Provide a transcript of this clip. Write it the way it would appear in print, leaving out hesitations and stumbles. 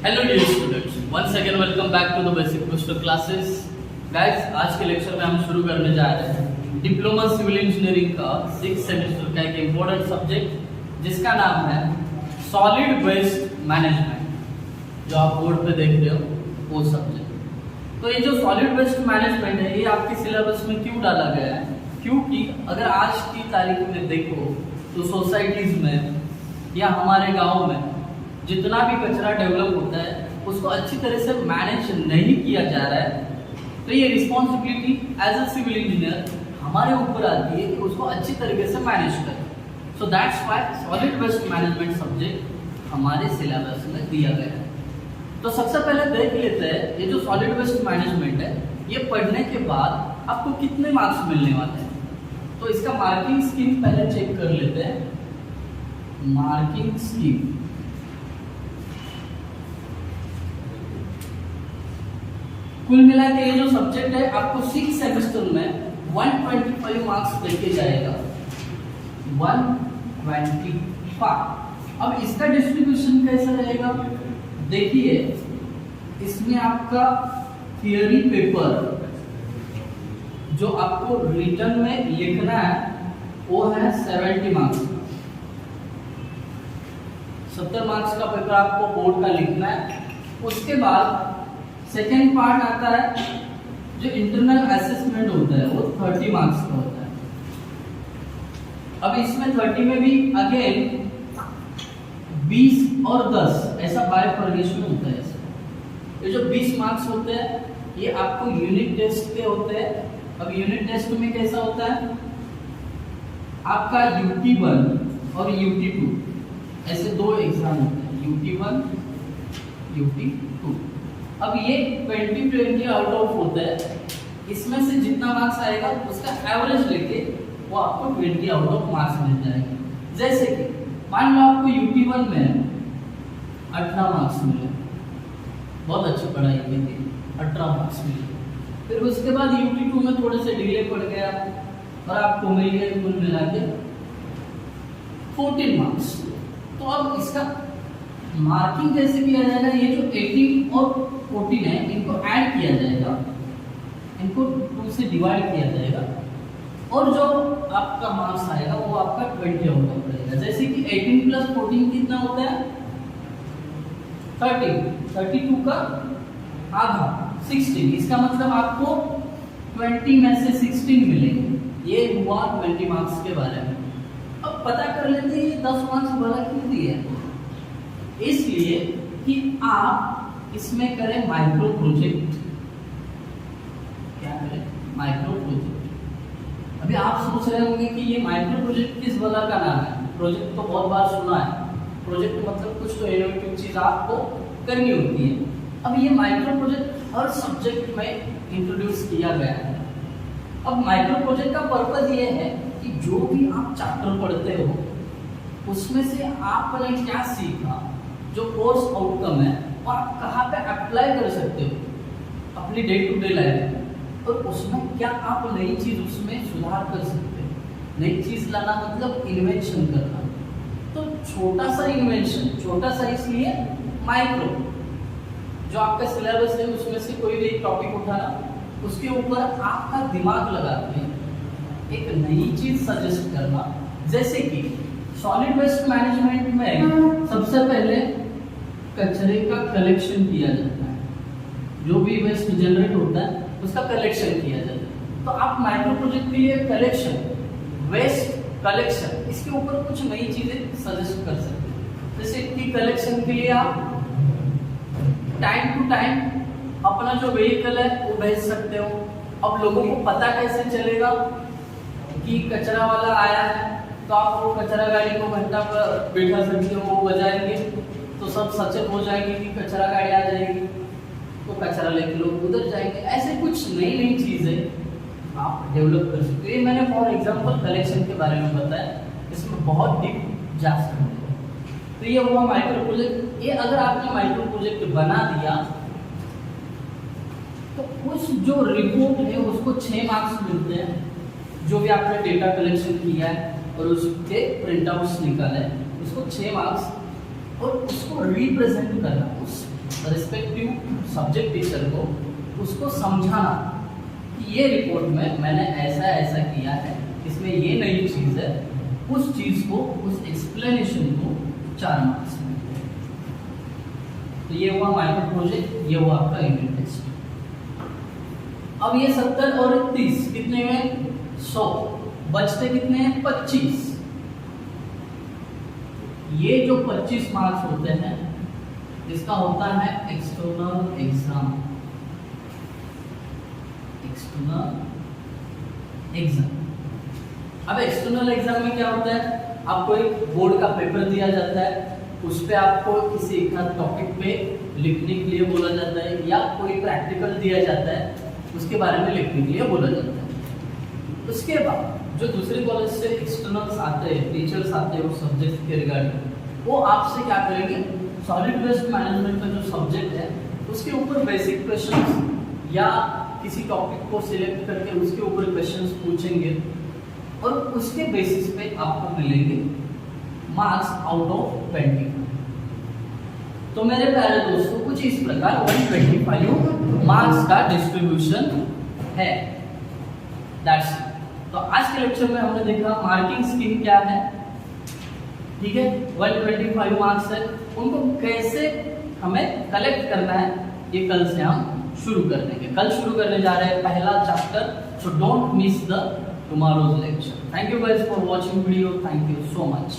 Hello dear students, once again welcome back to the basic booster classes. Guys, आज के lecture में हम शुरू करने जा रहे हैं डिप्लोमा सिविल इंजीनियरिंग का 6th सेमेस्टर का एक इम्पोर्टेंट सब्जेक्ट जिसका नाम है सॉलिड वेस्ट मैनेजमेंट, जो आप बोर्ड पे देख रहे हो वो सब्जेक्ट। तो ये जो सॉलिड वेस्ट मैनेजमेंट है ये आपके सिलेबस में क्यों डाला गया है? क्योंकि अगर आज की तारीख में देखो तो सोसाइटीज में या हमारे गाँव में जितना भी कचरा डेवलप होता है उसको अच्छी तरह से मैनेज नहीं किया जा रहा है, तो ये responsibility as a civil engineer हमारे ऊपर आती है कि उसको अच्छी तरीके से मैनेज करें। So that's why solid waste management subject हमारे सिलेबस में दिया गया है। तो सबसे पहले देख लेते हैं ये जो सॉलिड वेस्ट मैनेजमेंट है ये पढ़ने के बाद आपको कितने मार्क्स मिलने वाले हैं। तो इसका मार्किंग स्कीम पहले चेक कर लेते हैं। मार्किंग स्कीम कुल मिला के ये जो सब्जेक्ट है आपको 6 सेमेस्टर में 125 मार्क्स देके जाएगा। 125। अब इसका डिस्ट्रीब्यूशन कैसा रहेगा? देखिए, इसमें आपका थियरी पेपर जो आपको रिटर्न में लिखना है वो है 70 मार्क्स। 70 मार्क्स का पेपर आपको बोर्ड का लिखना है। उसके बाद सेकेंड पार्ट आता है जो इंटरनल असेसमेंट होता है, वो 30 मार्क्स का होता है। अब इसमें 30 में भी अगेन 20 और 10 ऐसा बायफर्गेशन होता है। ये जो 20 मार्क्स होते हैं ये आपको यूनिट टेस्ट के होते हैं। अब यूनिट टेस्ट में कैसा होता है, आपका UT1 और UT2 ऐसे दो एग्जाम होते हैं, UT1 UT2। अब ये 20 आउट ऑफ होता है, इसमें से जितना मार्क्स आएगा उसका एवरेज लेके वो आपको 20 आउट ऑफ मार्क्स मिल जाएंगे। जैसे कि मान लो आपको UT1 में 18 मार्क्स मिले, बहुत अच्छी पढ़ाई की थी, 18 मार्क्स मिले। फिर उसके बाद UT2 में थोड़े से डिले पड़ गया और आपको मिल गए कुल मिला के 14 मार्क्स। तो अब इसका मार्किंग कैसे किया जाएगा? ये जो 18 और 14 है इनको ऐड किया जाएगा, इनको 2 से डिवाइड किया जाएगा और जो आपका मार्क्स आएगा वो आपका 20 आउट ऑफ रहेगा। जैसे कि 18 प्लस 14 कितना होता है? 30। 32 का आधा 16। इसका मतलब आपको 20 में से 16 मिलेंगे। ये हुआ 20 मार्क्स के बारे में। अब पता कर लेते हैं ये 10 मार्क्स वाला क्यों दिया है। इसलिए कि आप इसमें करें माइक्रो प्रोजेक्ट। क्या करें? Micro project. अभी आप सोच रहे होंगे कि ये माइक्रो प्रोजेक्ट किस वाला का नाम है? प्रोजेक्ट तो बहुत बार सुना है, प्रोजेक्ट मतलब कुछ तो इनोवेटिव चीज आपको करनी होती है। अब ये माइक्रो प्रोजेक्ट हर सब्जेक्ट में इंट्रोड्यूस किया गया है। अब माइक्रो प्रोजेक्ट का पर्पज ये है कि जो भी आप चैप्टर पढ़ते हो उसमें से आपने क्या सीखा, जो कोर्स आउटकम है और आप कहाँ पे अप्लाई कर सकते हो अपनी डे टू डे लाइफ में, और उसमें क्या आप नई चीज उसमें सुधार कर सकते हो। नई चीज लाना मतलब इन्वेंशन करना। तो छोटा सा इन्वेंशन, छोटा सा इसलिए माइक्रो, जो आपका सिलेबस है उसमें से कोई भी टॉपिक उठाना, उसके ऊपर आपका दिमाग लगा के एक नई चीज सजेस्ट करना। जैसे कि सॉलिड वेस्ट मैनेजमेंट में सबसे पहले कचरे का कलेक्शन किया जाता है। जो भी वेस्ट जनरेट होता है उसका कलेक्शन किया जाता है। तो आप माइक्रो प्रोजेक्ट के लिए कलेक्शन, वेस्ट कलेक्शन, इसके ऊपर कुछ नई चीजें सजेस्ट कर सकते हैं। जैसे कि कलेक्शन के लिए आप टाइम टू टाइम अपना जो व्हीकल है वो भेज सकते हो। अब लोगों को पता कैसे चलेगा कि कचरा वाला आया है? तो आप वो कचरा गाड़ी को घंटा पर बैठा सकते हो, वो बजाएंगे तो सब सचेत हो जाएंगे कि कचरा गाड़ी आ जाएगी, तो कचरा लेके लोग उधर जाएंगे। ऐसे कुछ नई नई चीजें आप डेवलप कर सकते हो। ये मैंने फॉर एग्जांपल कलेक्शन के बारे में बताया, इसमें बहुत डीप जा सकते हो। तो ये हुआ माइक्रो प्रोजेक्ट। ये अगर आपने माइक्रो प्रोजेक्ट बना दिया तो उस जो रिपोर्ट है उसको 6 मार्क्स मिलते हैं। जो भी आपने डेटा कलेक्शन किया है और उसके प्रिंट आउट्स निकाले उसको 6 मार्क्स, और उसको रिप्रेजेंट करना, उस रिस्पेक्टिव सब्जेक्ट टीचर को उसको समझाना कि ये रिपोर्ट में मैंने ऐसा ऐसा किया है, इसमें ये नई चीज़ है, उस चीज़ को, उस एक्सप्लेनेशन को 4 मार्क्स में। तो ये हुआ माइक्रो प्रोजेक्ट, ये हुआ आपका यूनिट टेस्ट। अब ये 70 और 30 कितने में 100, बचते कितने हैं 25। ये जो 25 मार्क्स होते हैं इसका होता है एक्सटर्नल एग्जाम। अब एक्सटर्नल एग्जाम में क्या होता है, आपको एक बोर्ड का पेपर दिया जाता है, उस पे आपको किसी एक टॉपिक पे लिखने के लिए बोला जाता है, या कोई प्रैक्टिकल दिया जाता है उसके बारे में लिखने के लिए बोला जाता है। उसके बाद जो दूसरे कॉलेज से एक्सटर्नल्स आते हैं, टीचर्स आते हैं उस सब्जेक्ट के रिगार्डिंग, वो आपसे क्या करेंगे, सॉलिड वेस्ट मैनेजमेंट का जो सब्जेक्ट है उसके ऊपर बेसिक क्वेश्चंस या किसी टॉपिक को सिलेक्ट करके उसके ऊपर क्वेश्चंस पूछेंगे और उसके बेसिस पे आपको मिलेंगे मार्क्स आउट ऑफ 20। तो मेरे प्यारे दोस्तों कुछ इस प्रकार 125 मार्क्स का डिस्ट्रीब्यूशन है। That's it. तो आज के लेक्चर में हमने देखा मार्किंग स्कीम क्या है, ठीक है, 125 मार्क्स है, उनको कैसे हमें कलेक्ट करना है, ये कल से हम शुरू कर देंगे। कल शुरू करने जा रहे हैं पहला chapter, so don't miss the tomorrow's lecture. Thank you guys for watching video, thank you so much.